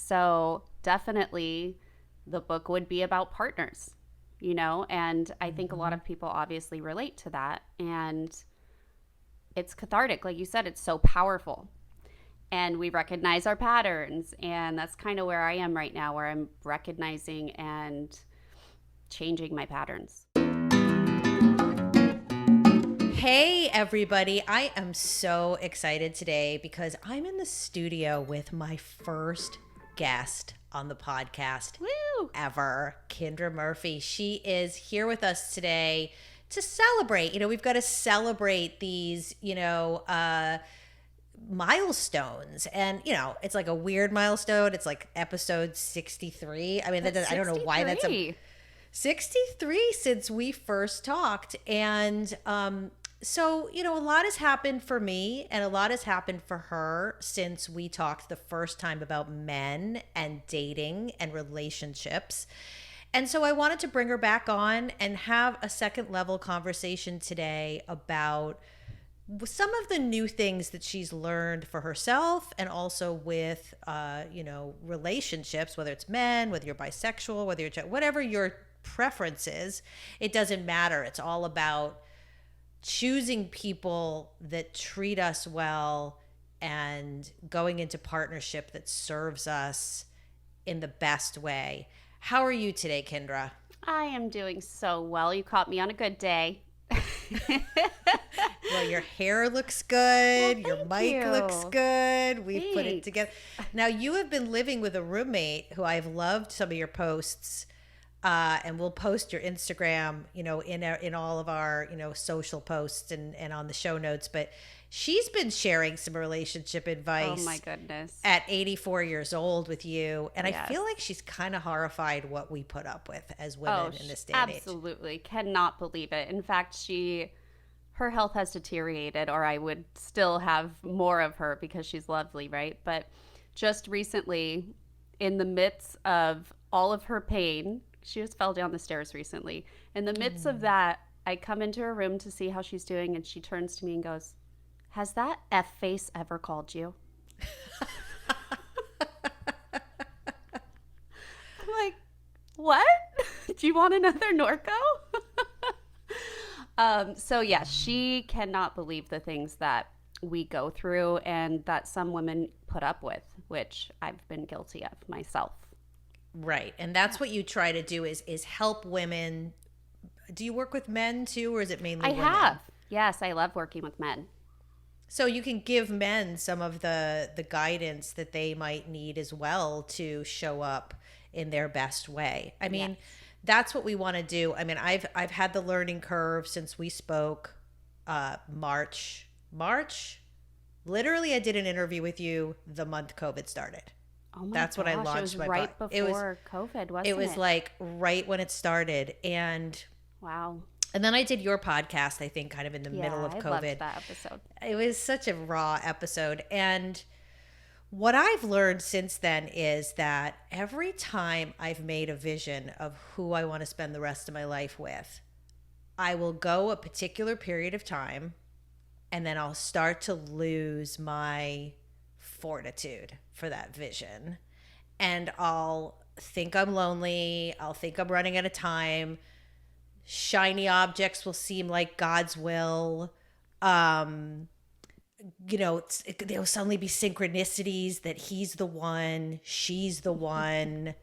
So definitely the book would be about partners, and I think a lot of people obviously relate to that. And it's cathartic. Like you said, it's so powerful. And we recognize our patterns. And that's kind of where I am right now, where I'm recognizing and changing my patterns. Hey, everybody. I am so excited today because I'm in the studio with my first guest on the podcast ever, Kindra Murphy. She is here with us today to celebrate. We've got to celebrate these, milestones. And, it's like a weird milestone. It's like episode 63. I mean, I don't know why that's 63 since we first talked. And so, a lot has happened for me and a lot has happened for her since we talked the first time about men and dating and relationships. And so I wanted to bring her back on and have a second level conversation today about some of the new things that she's learned for herself and also with, relationships, whether it's men, whether you're bisexual, whether you're, whatever your preference is, it doesn't matter. It's all about choosing people that treat us well and going into partnership that serves us in the best way. How are you today, Kindra? I am doing so well. You caught me on a good day. Well, your hair looks good. Well, your mic looks good. We've put it Thanks. together. Now, you have been living with a roommate who I've loved some of your posts. And we'll post your Instagram, in all of our, social posts and on the show notes. But she's been sharing some relationship advice. Oh my goodness. At 84 years old with you. And Yes. I feel like she's kind of horrified what we put up with as women in this day and age. Absolutely. Cannot believe it. In fact, her health has deteriorated, or I would still have more of her because she's lovely, right? But just recently, in the midst of all of her pain, she just fell down the stairs recently. In the midst of that, I come into her room to see how she's doing, and she turns to me and goes, "Has that F face ever called you?" I'm like, "What? Do you want another Norco?" So yeah, she cannot believe the things that we go through and that some women put up with, which I've been guilty of myself. Right. And that's what you try to do is help women. Do you work with men too, or is it mainly women? I have. Yes, I love working with men. So you can give men some of the guidance that they might need as well to show up in their best way. I mean, Yes. That's what we want to do. I mean, I've had the learning curve since we spoke March. Literally, I did an interview with you the month COVID started. Oh my That's gosh, when I launched it was my right blog. before COVID, wasn't it? It was like right when it started. And Wow. then I did your podcast, I think, kind of in the middle of I COVID. loved that episode. It was such a raw episode. And what I've learned since then is that every time I've made a vision of who I want to spend the rest of my life with, I will go a particular period of time and then I'll start to lose my fortitude for that vision. And I'll think I'm lonely. I'll think I'm running out of time. Shiny objects will seem like God's will. There'll suddenly be synchronicities that he's the one, she's the one.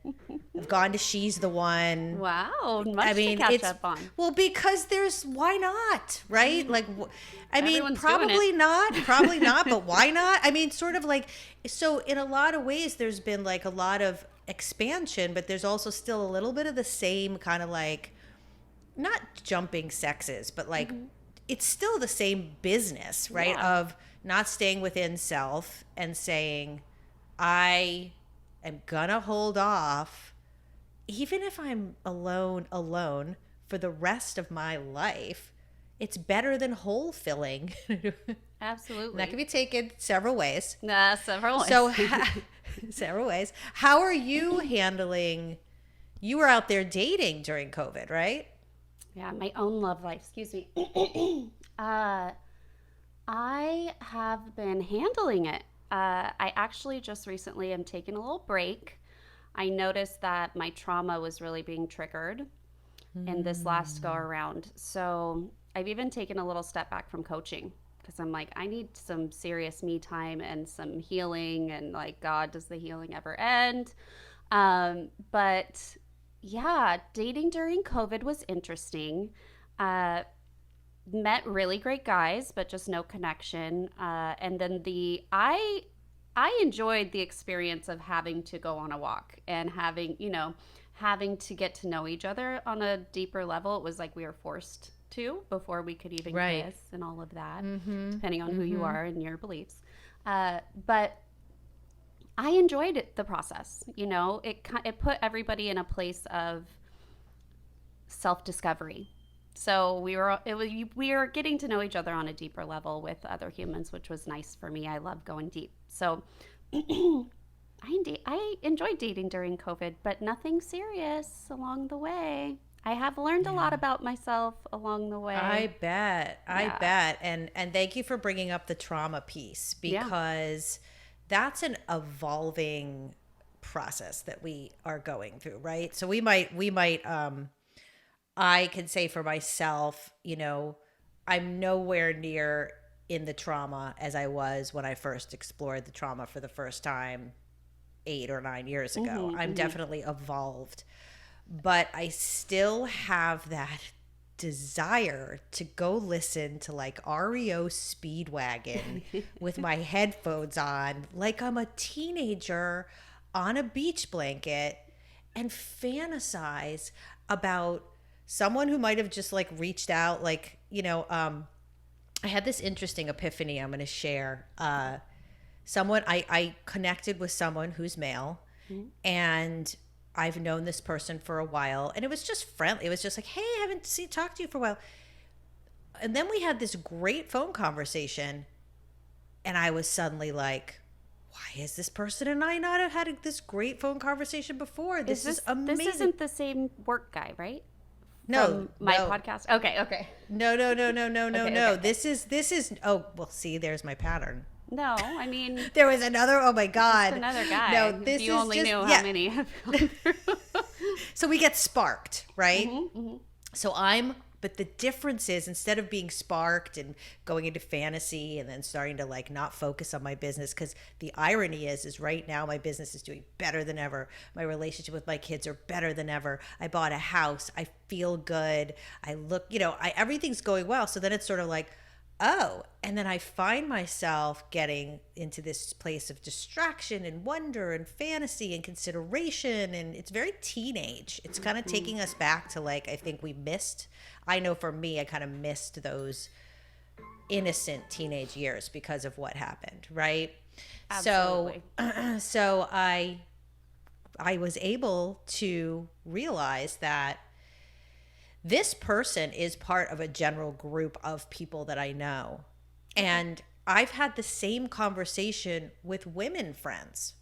I've gone to she's the one. Wow, much to catch up on. Well, because why not, right? Like, Everyone's probably not, but why not? I mean, sort of like, so in a lot of ways, there's been like a lot of expansion, but there's also still a little bit of the same kind of like, not jumping sexes, but like, it's still the same business, right? Yeah. Of not staying within self and saying, I am gonna hold off, even if I'm alone for the rest of my life. It's better than hole filling. Absolutely. That can be taken several ways. Several ways. So, several ways. How are you handling? You were out there dating during COVID, right? Yeah, my own love life. Excuse me. I have been handling it. I actually just recently am taking a little break. I noticed that my trauma was really being triggered in this last go around. So I've even taken a little step back from coaching because I'm like, I need some serious me time and some healing. And like, God, does the healing ever end? But yeah, dating during COVID was interesting. Uh, Met really great guys, but just no connection. And then I enjoyed the experience of having to go on a walk and having to get to know each other on a deeper level. It was like we were forced to before we could even Right. kiss and all of that, Mm-hmm. depending on who you Mm-hmm. are and your beliefs. But I enjoyed the process. It put everybody in a place of self discovery. So we were getting to know each other on a deeper level with other humans, which was nice for me. I love going deep. So I enjoyed dating during COVID, but nothing serious along the way. I have learned a lot Yeah. about myself along the I way. bet. I Yeah. bet. And thank you for bringing up the trauma piece Yeah. because that's an evolving process that we are going through, right? So we might I can say for myself, I'm nowhere near in the trauma as I was when I first explored the trauma for the first time 8 or 9 years ago. Mm-hmm, I'm mm-hmm. definitely evolved, but I still have that desire to go listen to like REO Speedwagon with my headphones on, like I'm a teenager on a beach blanket and fantasize about someone who might have just like reached out, like, I had this interesting epiphany I'm going to share. I connected with someone who's male, Mm-hmm. and I've known this person for a while, and it was just friendly. It was just like, hey, I haven't talked to you for a while. And then we had this great phone conversation, and I was suddenly like, why is this person and I not have had this great phone conversation before? Is This is this amazing. isn't the same work guy, right? No, From my no, podcast. Okay, okay. no, no, no, no, no, no, Okay, no. okay. This is, oh, well, see, there's my pattern. No, I mean, There was another, oh my just God. another No, guy. If this you is only just, knew how yeah. many have gone through. So we get sparked, right? Mm-hmm, mm-hmm. So but the difference is instead of being sparked and going into fantasy and then starting to like not focus on my business, because the irony is right now my business is doing better than ever. My relationship with my kids are better than ever. I bought a house. I feel good. I look, everything's going well. So then it's sort of like, oh, and then I find myself getting into this place of distraction and wonder and fantasy and consideration. And it's very teenage. It's kind of taking us back to like, I think I know for me, I kind of missed those innocent teenage years because of what happened, right? Absolutely. So I was able to realize that this person is part of a general group of people that I know. And I've had the same conversation with women friends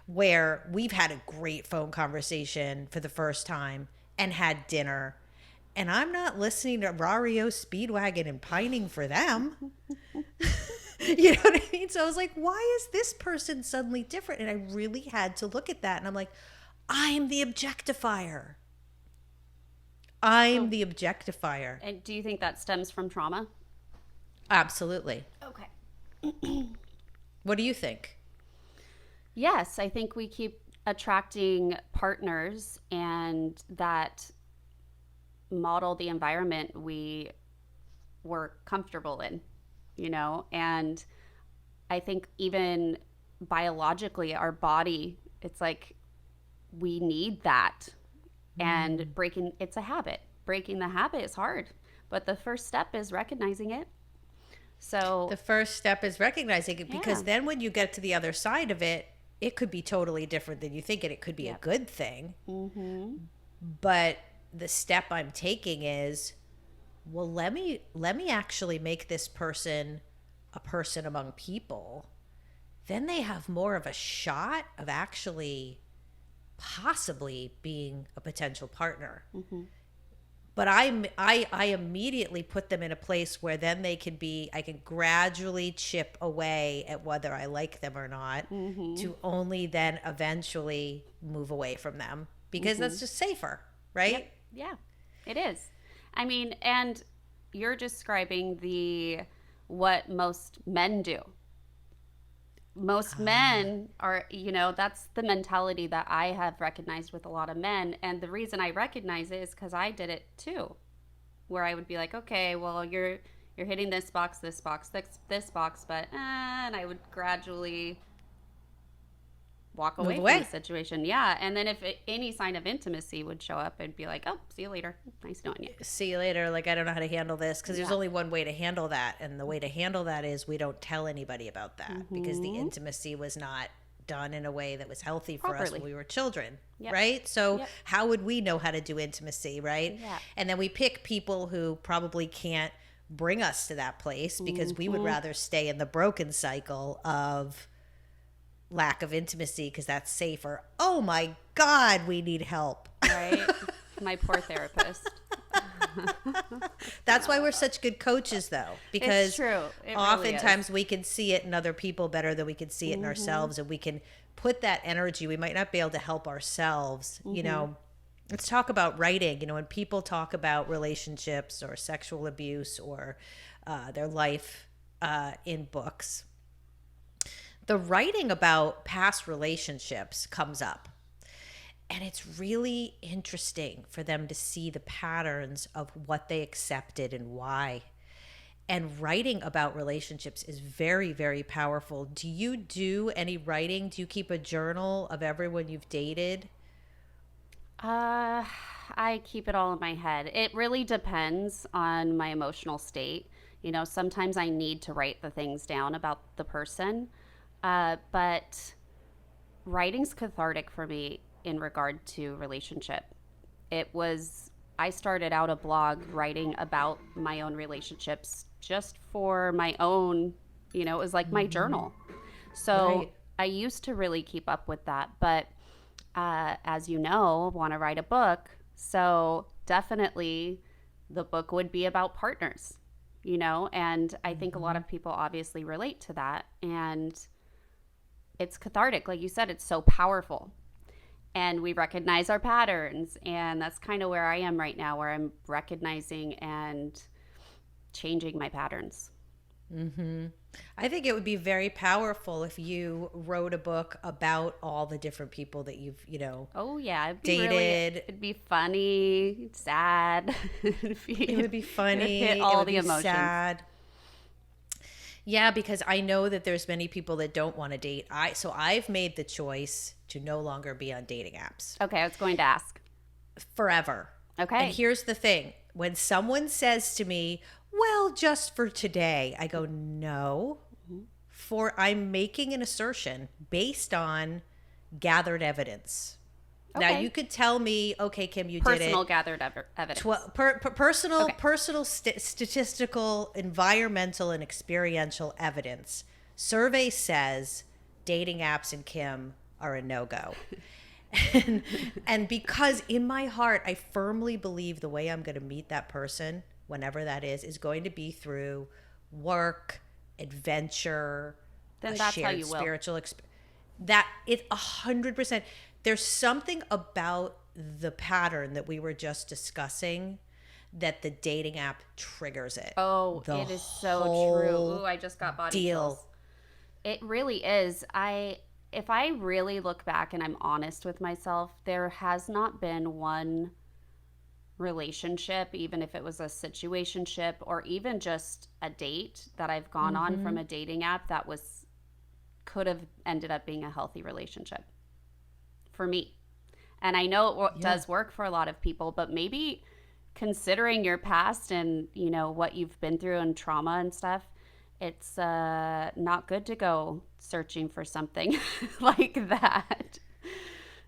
where we've had a great phone conversation for the first time and had dinner. And I'm not listening to REO Speedwagon and pining for them. You know what I mean? So I was like, why is this person suddenly different? And I really had to look at that. And I'm like, I'm the objectifier. I'm So, the objectifier. and do you think that stems from trauma? Absolutely. Okay. What do you think? Yes, I think we keep attracting partners and that model the environment we were comfortable in, and I think even biologically, our body, it's like we need that. And it's a habit. Breaking the habit is hard, but the first step is recognizing it. So, The first step is recognizing it, because yeah. then when you get to the other side of it, it could be totally different than you think, and it could be a Yep. good thing. Mm-hmm. But the step I'm taking is, well, let me actually make this person a person among people. Then they have more of a shot of actually possibly being a potential partner. Mm-hmm. But I immediately put them in a place where then I can gradually chip away at whether I like them or not, to only then eventually move away from them, because that's just safer, right? Yep. Yeah, it is. I mean, and you're describing what most men do. Most men are, that's the mentality that I have recognized with a lot of men. And the reason I recognize it is because I did it too, where I would be like, okay, well, you're hitting this box, this box, but and I would gradually walk Move away from the away. situation. Yeah. And then if any sign of intimacy would show up, I'd be like, oh, see you later. Nice knowing you. See you later. Like, I don't know how to handle this, because there's Yeah. only one way to handle that. And the way to handle that is we don't tell anybody about that, because the intimacy was not done in a way that was healthy for us Properly. when we were children. Yep. Right? So Yep. how would we know how to do intimacy, right? Yeah. And then we pick people who probably can't bring us to that place, because we would rather stay in the broken cycle of lack of intimacy, because that's safer. Oh my God, we need help. Right? My poor therapist. That's why we're such good coaches, though, because It's true. It really oftentimes we can see it in other people better than we can see it in ourselves, and we can put that energy. We might not be able to help ourselves. Let's talk about writing. When people talk about relationships or sexual abuse or their life in books, the writing about past relationships comes up. And it's really interesting for them to see the patterns of what they accepted and why. And writing about relationships is very, very powerful. Do you do any writing? Do you keep a journal of everyone you've dated? I keep it all in my head. It really depends on my emotional state. Sometimes I need to write the things down about the person. But writing's cathartic for me in regard to relationship. I started out a blog writing about my own relationships just for my own, it was like my journal. So Right. I used to really keep up with that. But as you know, want to write a book. So definitely the book would be about partners, and I think a lot of people obviously relate to that. And it's cathartic. Like you said, it's so powerful. And we recognize our patterns. And that's kind of where I am right now, where I'm recognizing and changing my patterns. I think it would be very powerful if you wrote a book about all the different people that you've, Oh, yeah. dated. It'd be funny, sad. It would be funny. Hit all it would the be emotions. sad. Yeah, because I know that there's many people that don't want to date. So I've made the choice to no longer be on dating apps Okay, I was going to ask. forever. Okay. And here's the thing. When someone says to me, well, just for today, I go, no, for I'm making an assertion based on gathered evidence. Now, Okay. you could tell me, okay, Kim, you Personal did it. gathered evidence. Personal statistical, environmental, and experiential evidence. Survey says dating apps and Kim are a no-go. and because in my heart, I firmly believe the way I'm going to meet that person, whenever that is going to be through work, adventure, Then a that's how shared you will. spiritual experience. That it 100%. There's something about the pattern that we were just discussing that the dating app triggers it. Oh, The it is so whole true. Ooh, I just got body deal. chills. It really is. If I really look back and I'm honest with myself, there has not been one relationship, even if it was a situationship or even just a date that I've gone on from a dating app that could have ended up being a healthy relationship for me. And I know it does work for a lot of people, but maybe considering your past and what you've been through and trauma and stuff, it's not good to go searching for something like that.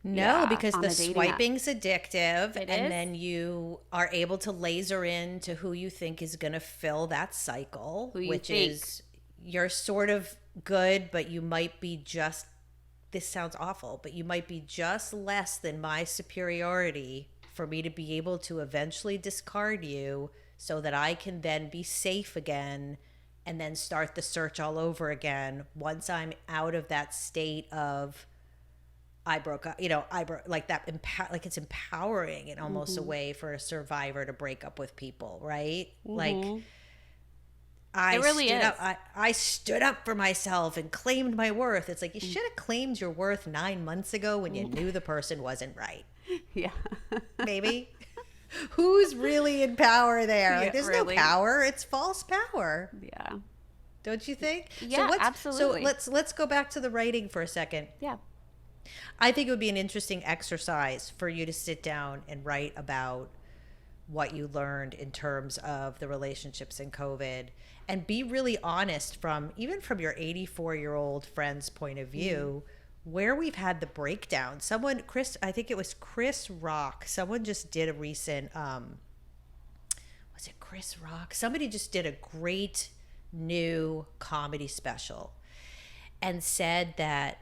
No, Yeah, because on the a dating app. swiping's addictive, It and is. then you are able to laser in to who you think is going to fill that cycle, Who you which think. is you're sort of good, but you might be this sounds awful, but you might be just less than my superiority for me to be able to eventually discard you so that I can then be safe again and then start the search all over again once I'm out of that state of I broke up, I broke like that, like it's empowering in almost a way for a survivor to break up with people, right? Like it really is. I stood up for myself and claimed my worth. It's like you should have claimed your worth 9 months ago when you knew the person wasn't right. Yeah. Maybe. Who's really in power there? Yeah, like there's really. no power. It's false power. Yeah. Don't you think? Yeah, absolutely. So let's go back to the writing for a second. Yeah. I think it would be an interesting exercise for you to sit down and write about what you learned in terms of the relationships in COVID and be really honest even from your 84-year-old friend's point of view, where we've had the breakdown. I think it was Chris Rock. Someone just did a recent, was it Chris Rock? Somebody just did a great new comedy special and said that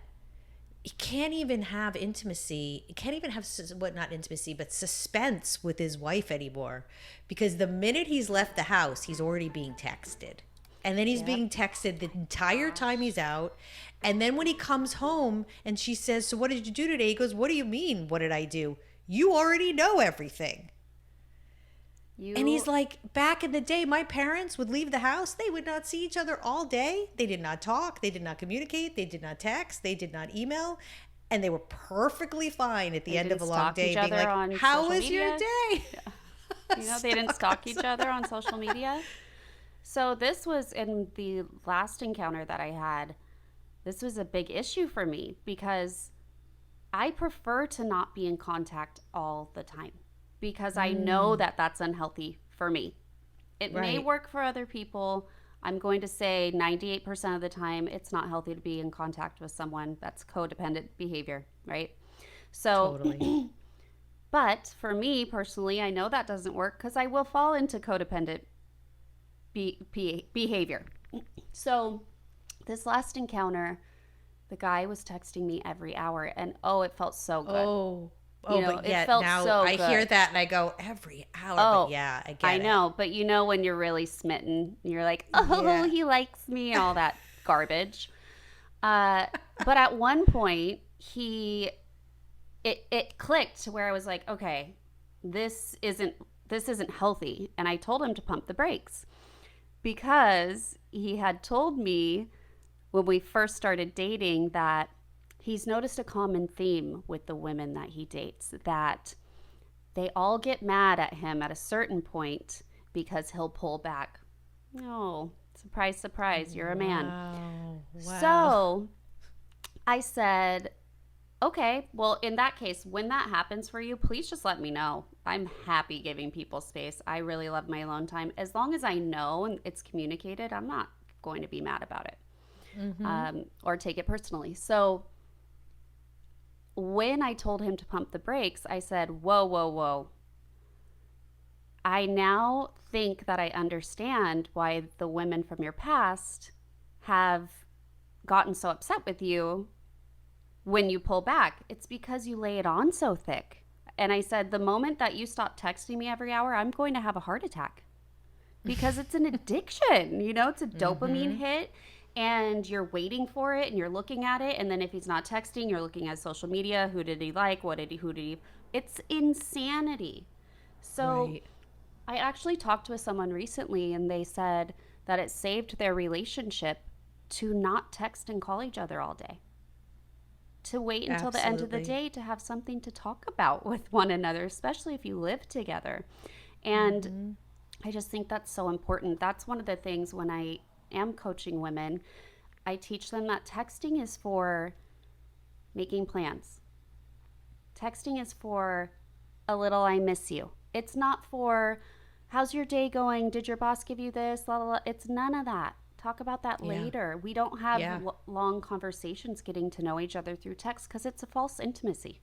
he can't even have intimacy. He can't even have not intimacy, but suspense with his wife anymore, because the minute he's left the house, he's already being texted, and then he's being texted the entire time he's out. And then when he comes home and she says, "So what did you do today?" He goes, "What do you mean? What did I do? You already know everything." And he's like, back in the day, my parents would leave the house. They would not see each other all day. They did not talk. They did not communicate. They did not text. They did not email. And they were perfectly fine at the end of a long day being like, how was your day? Yeah. They didn't stalk each other on social media. So this was in the last encounter that I had. This was a big issue for me because I prefer to not be in contact all the time, because I know that that's unhealthy for me. It may work for other people. I'm going to say 98% of the time, it's not healthy to be in contact with someone. That's codependent behavior, right? So, Totally. But for me personally, I know that doesn't work because I will fall into codependent behavior. So this last encounter, the guy was texting me every hour, and it felt so good. But yeah, now so I hear that and I go, every hour. But yeah, I get it. I know, but when you're really smitten, you're like, he likes me, all that garbage. But at one point, it clicked where I was like, okay, this isn't healthy, and I told him to pump the brakes, because he had told me when we first started dating that he's noticed a common theme with the women that he dates, that they all get mad at him at a certain point because he'll pull back. No, surprise, surprise, you're a man. Wow. So I said, okay, well, in that case, when that happens for you, please just let me know. I'm happy giving people space. I really love my alone time. As long as I know and it's communicated, I'm not going to be mad about it or take it personally. So when I told him to pump the brakes, I said, whoa. I now think that I understand why the women from your past have gotten so upset with you when you pull back. It's because you lay it on so thick. And I said, the moment that you stop texting me every hour, I'm going to have a heart attack, because it's an addiction. It's a dopamine hit. And you're waiting for it and you're looking at it. And then if he's not texting, you're looking at social media. Who did he like? Who did he? It's insanity. So I actually talked with someone recently, and they said that it saved their relationship to not text and call each other all day. To wait until the end of the day to have something to talk about with one another, especially if you live together. And I just think that's so important. That's one of the things when I am coaching women, I teach them that texting is for making plans. Texting is for a little I miss you. It's not for how's your day going? Did your boss give you this? La, la, la. It's none of that. Talk about that later. We don't have long conversations getting to know each other through text because it's a false intimacy.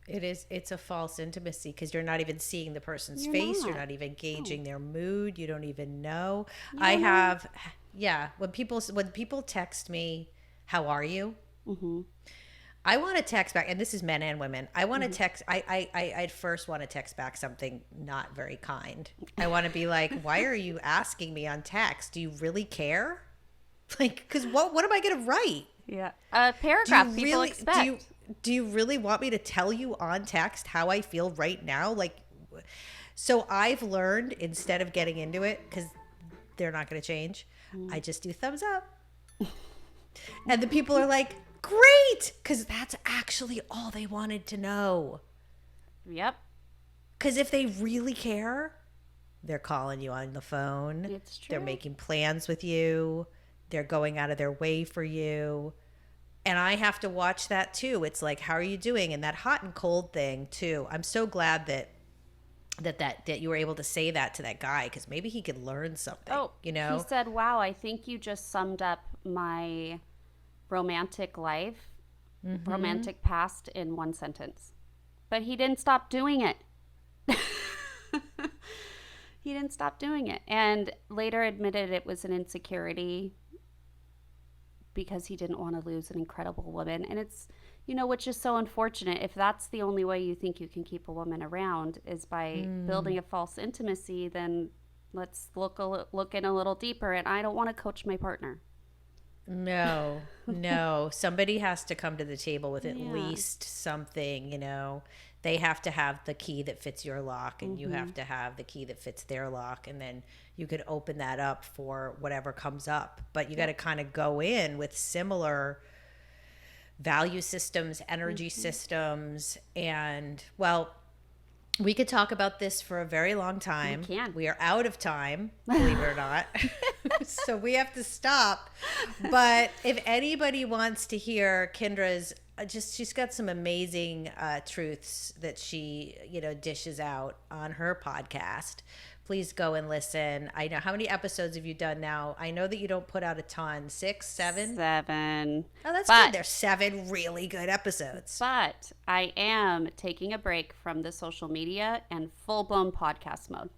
It's a false intimacy because you're not even seeing the person's face. You're not even gauging their mood. You don't even know. When people text me, how are you? I want to text back, and this is men and women. I want to text. I'd first want to text back something not very kind. I want to be like, "Why are you asking me on text? Do you really care? Like, because what am I going to write? Yeah, a paragraph people expect. Do you really want me to tell you on text how I feel right now? Like, so I've learned, instead of getting into it, because they're not going to change, I just do thumbs up, and the people are like, great, because that's actually all they wanted to know. Yep. Because if they really care, they're calling you on the phone. It's true. They're making plans with you. They're going out of their way for you. And I have to watch that too. It's like, how are you doing? And that hot and cold thing too. I'm so glad that you were able to say that to that guy, because maybe he could learn something. Oh, you know? He said, wow, I think you just summed up my romantic life, romantic past in one sentence. But he didn't stop doing it. He didn't stop doing it. And later admitted it was an insecurity because he didn't want to lose an incredible woman. And it's, which is so unfortunate. If that's the only way you think you can keep a woman around is by building a false intimacy, then let's look in a little deeper. And I don't want to coach my partner. No. Somebody has to come to the table with at least something, They have to have the key that fits your lock, and you have to have the key that fits their lock, and then you could open that up for whatever comes up. But you got to kind of go in with similar value systems, energy systems, and, well, we could talk about this for a very long time. We can. We are out of time, believe it or not. So we have to stop. But if anybody wants to hear Kindra's, she's got some amazing truths that she, dishes out on her podcast. Please go and listen. I know, how many episodes have you done now? I know that you don't put out a ton. 6, 7? 7. Oh, that's good. There's 7 really good episodes. But I am taking a break from the social media and full-blown podcast mode.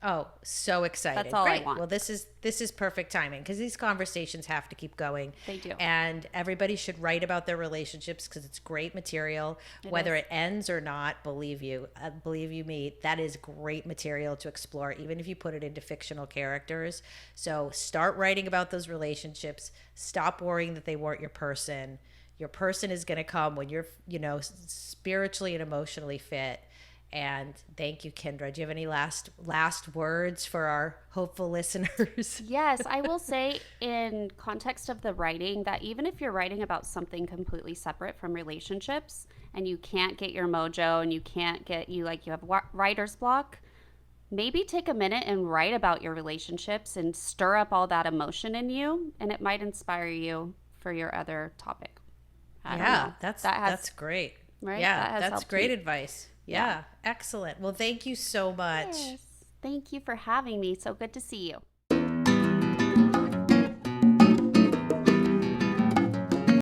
Oh, so excited. That's all I want. Well, this is perfect timing, because these conversations have to keep going. They do. And everybody should write about their relationships, because it's great material. Whether it ends or not, believe you me, that is great material to explore, even if you put it into fictional characters. So start writing about those relationships. Stop worrying that they weren't your person. Your person is going to come when you're, spiritually and emotionally fit. And thank you, Kindra. Do you have any last words for our hopeful listeners? Yes, I will say, in context of the writing, that even if you're writing about something completely separate from relationships and you can't get your mojo and you have writer's block, maybe take a minute and write about your relationships and stir up all that emotion in you, and it might inspire you for your other topic. That's great. Right? Yeah, that's great advice. Yeah, excellent. Well, thank you so much. Yes. Thank you for having me. So good to see you.